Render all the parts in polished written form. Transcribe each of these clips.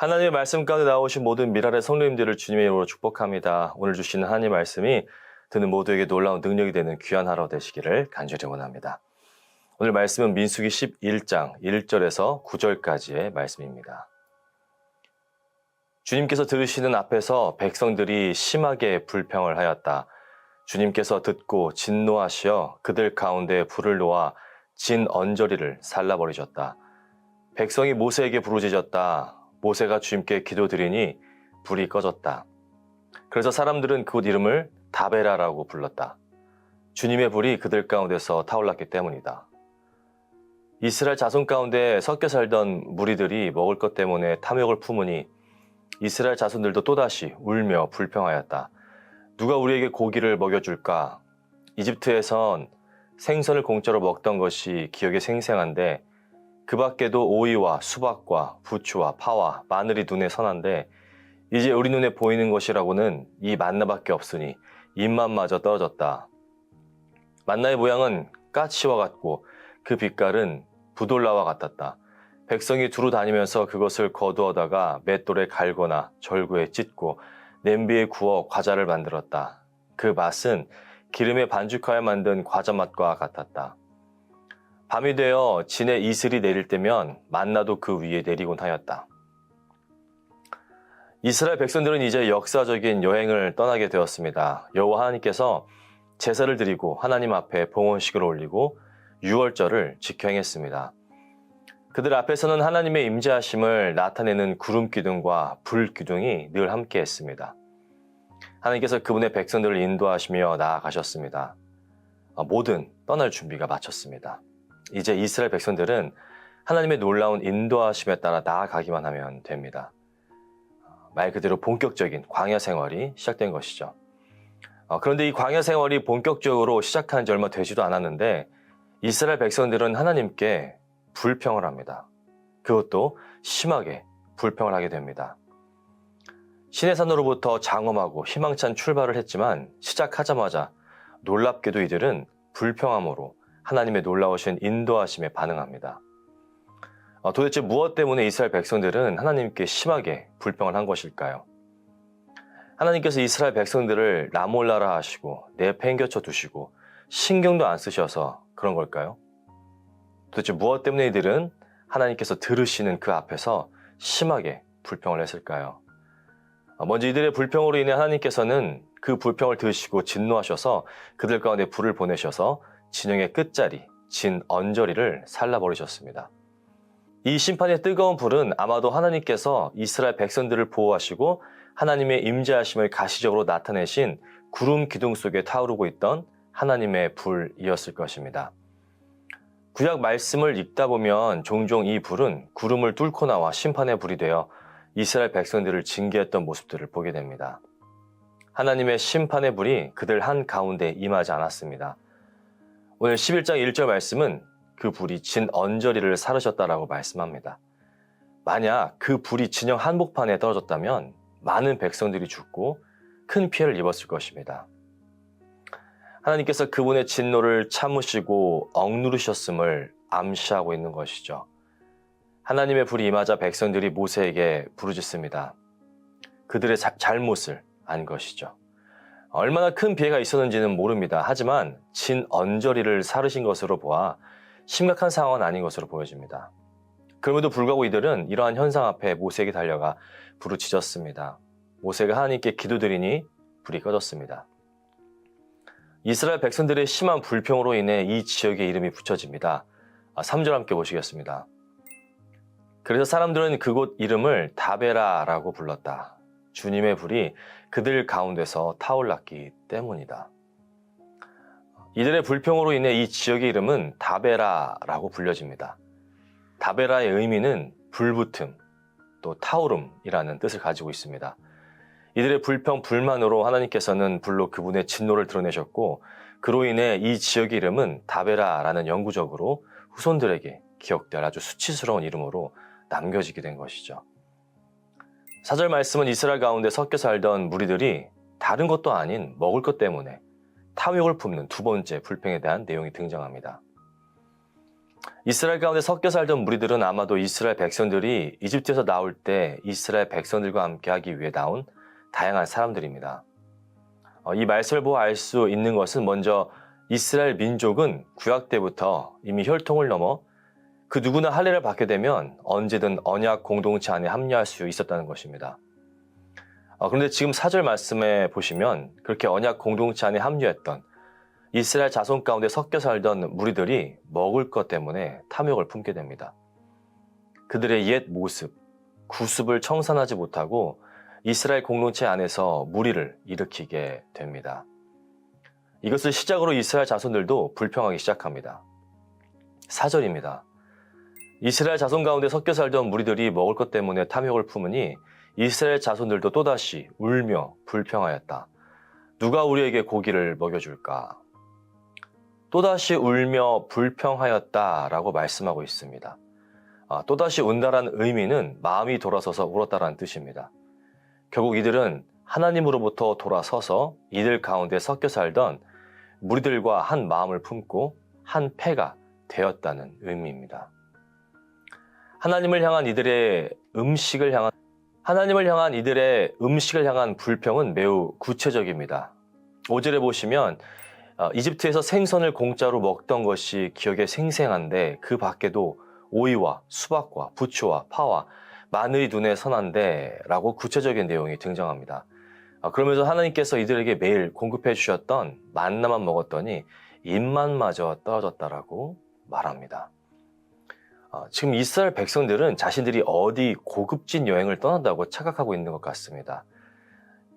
하나님의 말씀 가운데 나오신 모든 미랄의 성도님들을 주님의 이름으로 축복합니다. 오늘 주시는 하나님의 말씀이 듣는 모두에게 놀라운 능력이 되는 귀한 하루 되시기를 간절히 원합니다. 오늘 말씀은 민수기 11장 1절에서 9절까지의 말씀입니다. 주님께서 들으시는 앞에서 백성들이 심하게 불평을 하였다. 주님께서 듣고 진노하시어 그들 가운데 불을 놓아 진 언저리를 살라버리셨다. 백성이 모세에게 부르짖었다. 모세가 주님께 기도드리니 불이 꺼졌다. 그래서 사람들은 그곳 이름을 다베라라고 불렀다. 주님의 불이 그들 가운데서 타올랐기 때문이다. 이스라엘 자손 가운데 섞여 살던 무리들이 먹을 것 때문에 탐욕을 품으니 이스라엘 자손들도 또다시 울며 불평하였다. 누가 우리에게 고기를 먹여줄까? 이집트에선 생선을 공짜로 먹던 것이 기억에 생생한데 그 밖에도 오이와 수박과 부추와 파와 마늘이 눈에 선한데 이제 우리 눈에 보이는 것이라고는 이 만나밖에 없으니 입맛마저 떨어졌다. 만나의 모양은 까치와 같고 그 빛깔은 부돌라와 같았다. 백성이 두루 다니면서 그것을 거두어다가 맷돌에 갈거나 절구에 찢고 냄비에 구워 과자를 만들었다. 그 맛은 기름에 반죽하여 만든 과자 맛과 같았다. 밤이 되어 진에 이슬이 내릴 때면 만나도 그 위에 내리곤 하였다. 이스라엘 백성들은 이제 역사적인 여행을 떠나게 되었습니다. 여호와 하나님께서 제사를 드리고 하나님 앞에 봉헌식을 올리고 유월절을 지켜 행했습니다. 그들 앞에서는 하나님의 임재하심을 나타내는 구름 기둥과 불 기둥이 늘 함께 했습니다. 하나님께서 그분의 백성들을 인도하시며 나아가셨습니다. 모든 떠날 준비가 마쳤습니다. 이제 이스라엘 백성들은 하나님의 놀라운 인도하심에 따라 나아가기만 하면 됩니다. 말 그대로 본격적인 광야 생활이 시작된 것이죠. 그런데 이 광야 생활이 본격적으로 시작한 지 얼마 되지도 않았는데 이스라엘 백성들은 하나님께 불평을 합니다. 그것도 심하게 불평을 하게 됩니다. 시내산으로부터 장엄하고 희망찬 출발을 했지만 시작하자마자 놀랍게도 이들은 불평함으로 하나님의 놀라우신 인도하심에 반응합니다. 도대체 무엇 때문에 이스라엘 백성들은 하나님께 심하게 불평을 한 것일까요? 하나님께서 이스라엘 백성들을 나몰라라 하시고 내팽겨쳐 두시고 신경도 안 쓰셔서 그런 걸까요? 도대체 무엇 때문에 이들은 하나님께서 들으시는 그 앞에서 심하게 불평을 했을까요? 먼저 이들의 불평으로 인해 하나님께서는 그 불평을 들으시고 진노하셔서 그들 가운데 불을 보내셔서 진영의 끝자리, 진 언저리를 살라버리셨습니다. 이 심판의 뜨거운 불은 아마도 하나님께서 이스라엘 백성들을 보호하시고 하나님의 임재하심을 가시적으로 나타내신 구름 기둥 속에 타오르고 있던 하나님의 불이었을 것입니다. 구약 말씀을 읽다 보면 종종 이 불은 구름을 뚫고 나와 심판의 불이 되어 이스라엘 백성들을 징계했던 모습들을 보게 됩니다. 하나님의 심판의 불이 그들 한가운데 임하지 않았습니다. 오늘 11장 1절 말씀은 그 불이 진 언저리를 사르셨다라고 말씀합니다. 만약 그 불이 진영 한복판에 떨어졌다면 많은 백성들이 죽고 큰 피해를 입었을 것입니다. 하나님께서 그분의 진노를 참으시고 억누르셨음을 암시하고 있는 것이죠. 하나님의 불이 임하자 백성들이 모세에게 부르짖습니다. 그들의 잘못을 안 것이죠. 얼마나 큰 피해가 있었는지는 모릅니다. 하지만 진 언저리를 사르신 것으로 보아 심각한 상황은 아닌 것으로 보여집니다. 그럼에도 불구하고 이들은 이러한 현상 앞에 모세에게 달려가 부르짖었습니다. 모세가 하나님께 기도드리니 불이 꺼졌습니다. 이스라엘 백성들의 심한 불평으로 인해 이 지역의 이름이 붙여집니다. 3절 함께 보시겠습니다. 그래서 사람들은 그곳 이름을 다베라라고 불렀다. 주님의 불이 그들 가운데서 타올랐기 때문이다. 이들의 불평으로 인해 이 지역의 이름은 다베라라고 불려집니다. 다베라의 의미는 불붙음, 또 타오름이라는 뜻을 가지고 있습니다. 이들의 불평, 불만으로 하나님께서는 불로 그분의 진노를 드러내셨고 그로 인해 이 지역의 이름은 다베라라는 영구적으로 후손들에게 기억될 아주 수치스러운 이름으로 남겨지게 된 것이죠. 4절 말씀은 이스라엘 가운데 섞여 살던 무리들이 다른 것도 아닌 먹을 것 때문에 탐욕을 품는 두 번째 불평에 대한 내용이 등장합니다. 이스라엘 가운데 섞여 살던 무리들은 아마도 이스라엘 백성들이 이집트에서 나올 때 이스라엘 백성들과 함께하기 위해 나온 다양한 사람들입니다. 이 말씀을 보고 알 수 있는 것은 먼저 이스라엘 민족은 구약 때부터 이미 혈통을 넘어 그 누구나 할례를 받게 되면 언제든 언약 공동체 안에 합류할 수 있었다는 것입니다. 그런데 지금 4절 말씀에 보시면 그렇게 언약 공동체 안에 합류했던 이스라엘 자손 가운데 섞여 살던 무리들이 먹을 것 때문에 탐욕을 품게 됩니다. 그들의 옛 모습, 구습을 청산하지 못하고 이스라엘 공동체 안에서 무리를 일으키게 됩니다. 이것을 시작으로 이스라엘 자손들도 불평하기 시작합니다. 4절입니다. 이스라엘 자손 가운데 섞여 살던 무리들이 먹을 것 때문에 탐욕을 품으니 이스라엘 자손들도 또다시 울며 불평하였다. 누가 우리에게 고기를 먹여줄까? 또다시 울며 불평하였다라고 말씀하고 있습니다. 또다시 운다란 의미는 마음이 돌아서서 울었다라는 뜻입니다. 결국 이들은 하나님으로부터 돌아서서 이들 가운데 섞여 살던 무리들과 한 마음을 품고 한 패가 되었다는 의미입니다. 하나님을 향한 이들의 음식을 향한 불평은 매우 구체적입니다. 5절에 보시면 이집트에서 생선을 공짜로 먹던 것이 기억에 생생한데 그 밖에도 오이와 수박과 부추와 파와 마늘이 눈에 선한데 라고 구체적인 내용이 등장합니다. 그러면서 하나님께서 이들에게 매일 공급해 주셨던 만나만 먹었더니 입맛마저 떨어졌다라고 말합니다. 지금 이스라엘 백성들은 자신들이 어디 고급진 여행을 떠난다고 착각하고 있는 것 같습니다.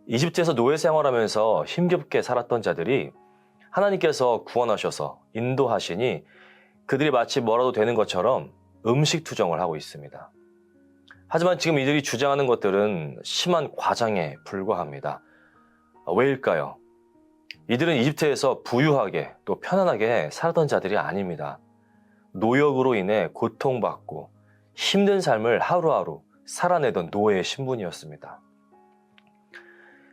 이집트에서 노예 생활하면서 힘겹게 살았던 자들이 하나님께서 구원하셔서 인도하시니 그들이 마치 뭐라도 되는 것처럼 음식 투정을 하고 있습니다. 하지만 지금 이들이 주장하는 것들은 심한 과장에 불과합니다. 왜일까요? 이들은 이집트에서 부유하게 또 편안하게 살았던 자들이 아닙니다. 노역으로 인해 고통받고 힘든 삶을 하루하루 살아내던 노예의 신분이었습니다.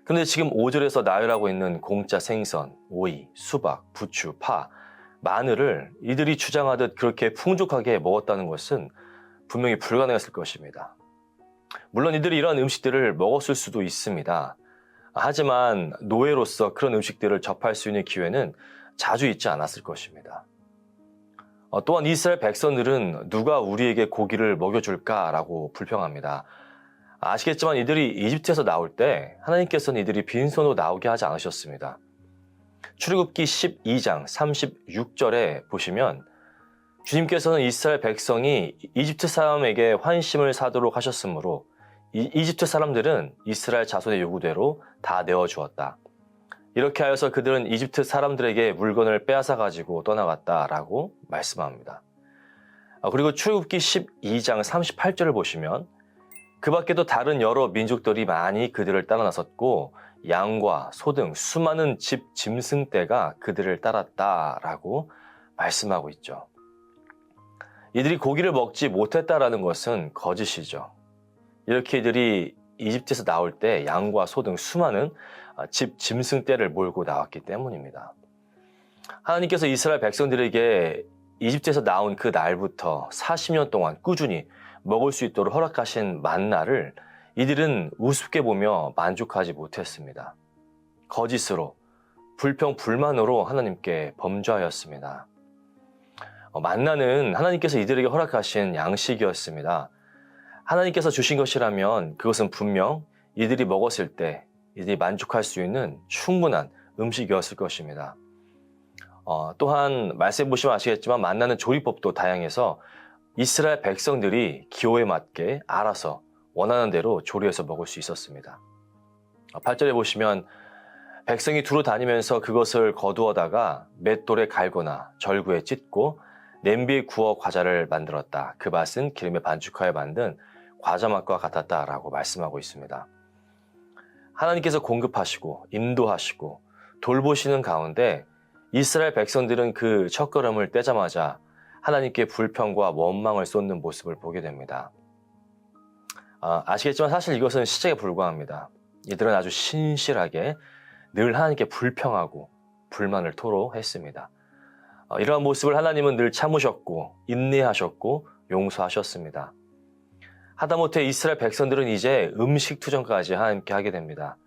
그런데 지금 5절에서 나열하고 있는 공짜 생선, 오이, 수박, 부추, 파, 마늘을 이들이 주장하듯 그렇게 풍족하게 먹었다는 것은 분명히 불가능했을 것입니다. 물론 이들이 이러한 음식들을 먹었을 수도 있습니다. 하지만 노예로서 그런 음식들을 접할 수 있는 기회는 자주 있지 않았을 것입니다. 또한 이스라엘 백성들은 누가 우리에게 고기를 먹여줄까라고 불평합니다. 아시겠지만 이들이 이집트에서 나올 때 하나님께서는 이들이 빈손으로 나오게 하지 않으셨습니다. 출애굽기 12장 36절에 보시면 주님께서는 이스라엘 백성이 이집트 사람에게 환심을 사도록 하셨으므로 이집트 사람들은 이스라엘 자손의 요구대로 다 내어주었다. 이렇게 하여서 그들은 이집트 사람들에게 물건을 빼앗아 가지고 떠나갔다라고 말씀합니다. 그리고 출애굽기 12장 38절을 보시면 그 밖에도 다른 여러 민족들이 많이 그들을 따라 나섰고 양과 소 등 수많은 집 짐승떼가 그들을 따랐다라고 말씀하고 있죠. 이들이 고기를 먹지 못했다라는 것은 거짓이죠. 이렇게 이들이 이집트에서 나올 때 양과 소 등 수많은 집 짐승떼를 몰고 나왔기 때문입니다. 하나님께서 이스라엘 백성들에게 이집트에서 나온 그 날부터 40년 동안 꾸준히 먹을 수 있도록 허락하신 만나를 이들은 우습게 보며 만족하지 못했습니다. 거짓으로, 불평, 불만으로 하나님께 범죄하였습니다. 만나는 하나님께서 이들에게 허락하신 양식이었습니다. 하나님께서 주신 것이라면 그것은 분명 이들이 먹었을 때 이들이 만족할 수 있는 충분한 음식이었을 것입니다. 또한 말씀해 보시면 아시겠지만 만나는 조리법도 다양해서 이스라엘 백성들이 기호에 맞게 알아서 원하는 대로 조리해서 먹을 수 있었습니다. 8절에 보시면 백성이 두루 다니면서 그것을 거두어다가 맷돌에 갈거나 절구에 찢고 냄비에 구워 과자를 만들었다. 그 맛은 기름에 반죽하여 만든 과자 맛과 같았다라고 말씀하고 있습니다. 하나님께서 공급하시고 인도하시고 돌보시는 가운데 이스라엘 백성들은 그 첫걸음을 떼자마자 하나님께 불평과 원망을 쏟는 모습을 보게 됩니다. 아시겠지만 사실 이것은 시작에 불과합니다. 이들은 아주 신실하게 늘 하나님께 불평하고 불만을 토로했습니다. 이러한 모습을 하나님은 늘 참으셨고 인내하셨고 용서하셨습니다. 하다못해 이스라엘 백성들은 이제 음식 투정까지 함께 하게 됩니다.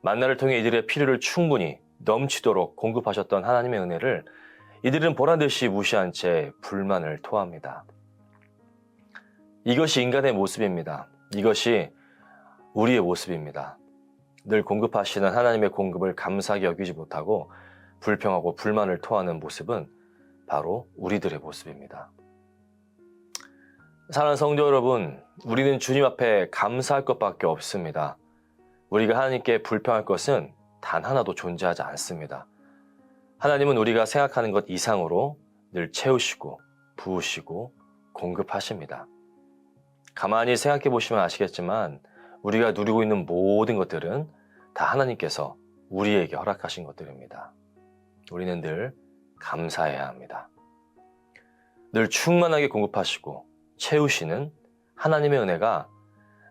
만나를 통해 이들의 필요를 충분히 넘치도록 공급하셨던 하나님의 은혜를 이들은 보란듯이 무시한 채 불만을 토합니다. 이것이 인간의 모습입니다. 이것이 우리의 모습입니다. 늘 공급하시는 하나님의 공급을 감사하게 여기지 못하고 불평하고 불만을 토하는 모습은 바로 우리들의 모습입니다. 사랑하는 성도 여러분, 우리는 주님 앞에 감사할 것밖에 없습니다. 우리가 하나님께 불평할 것은 단 하나도 존재하지 않습니다. 하나님은 우리가 생각하는 것 이상으로 늘 채우시고 부으시고 공급하십니다. 가만히 생각해 보시면 아시겠지만 우리가 누리고 있는 모든 것들은 다 하나님께서 우리에게 허락하신 것들입니다. 우리는 늘 감사해야 합니다. 늘 충만하게 공급하시고 채우시는 하나님의 은혜가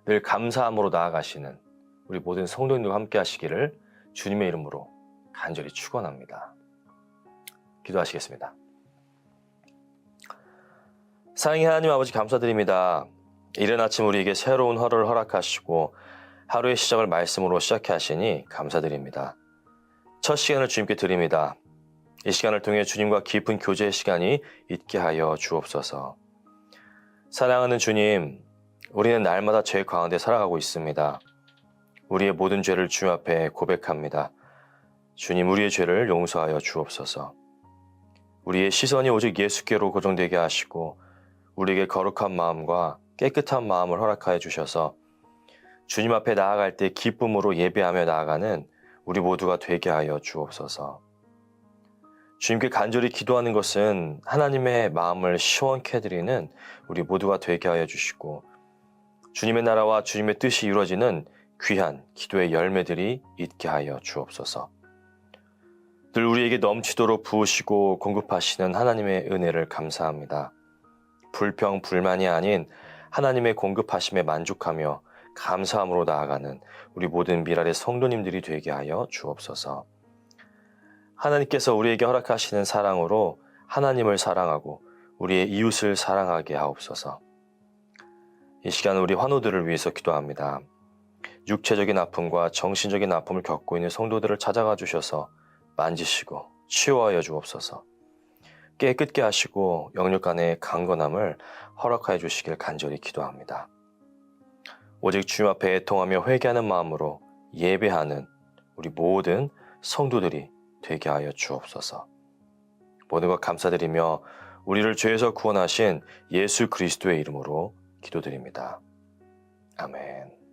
늘 감사함으로 나아가시는 우리 모든 성도님들과 함께 하시기를 주님의 이름으로 간절히 축원합니다. 기도하시겠습니다. 사랑의 하나님 아버지 감사드립니다. 이른 아침 우리에게 새로운 하루를 허락하시고 하루의 시작을 말씀으로 시작해 하시니 감사드립니다. 첫 시간을 주님께 드립니다. 이 시간을 통해 주님과 깊은 교제의 시간이 있게 하여 주옵소서. 사랑하는 주님, 우리는 날마다 죄 가운데 살아가고 있습니다. 우리의 모든 죄를 주님 앞에 고백합니다. 주님, 우리의 죄를 용서하여 주옵소서. 우리의 시선이 오직 예수께로 고정되게 하시고 우리에게 거룩한 마음과 깨끗한 마음을 허락하여 주셔서 주님 앞에 나아갈 때 기쁨으로 예배하며 나아가는 우리 모두가 되게 하여 주옵소서. 주님께 간절히 기도하는 것은 하나님의 마음을 시원케 해드리는 우리 모두가 되게 하여 주시고 주님의 나라와 주님의 뜻이 이루어지는 귀한 기도의 열매들이 있게 하여 주옵소서. 늘 우리에게 넘치도록 부으시고 공급하시는 하나님의 은혜를 감사합니다. 불평, 불만이 아닌 하나님의 공급하심에 만족하며 감사함으로 나아가는 우리 모든 미랄의 성도님들이 되게 하여 주옵소서. 하나님께서 우리에게 허락하시는 사랑으로 하나님을 사랑하고 우리의 이웃을 사랑하게 하옵소서. 이 시간은 우리 환우들을 위해서 기도합니다. 육체적인 아픔과 정신적인 아픔을 겪고 있는 성도들을 찾아가 주셔서 만지시고 치유하여 주옵소서. 깨끗게 하시고 영육 간의 강건함을 허락하여 주시길 간절히 기도합니다. 오직 주님 앞에 애통하며 회개하는 마음으로 예배하는 우리 모든 성도들이 되게 하여 주옵소서. 모든 것 감사드리며 우리를 죄에서 구원하신 예수 그리스도의 이름으로 기도드립니다. 아멘.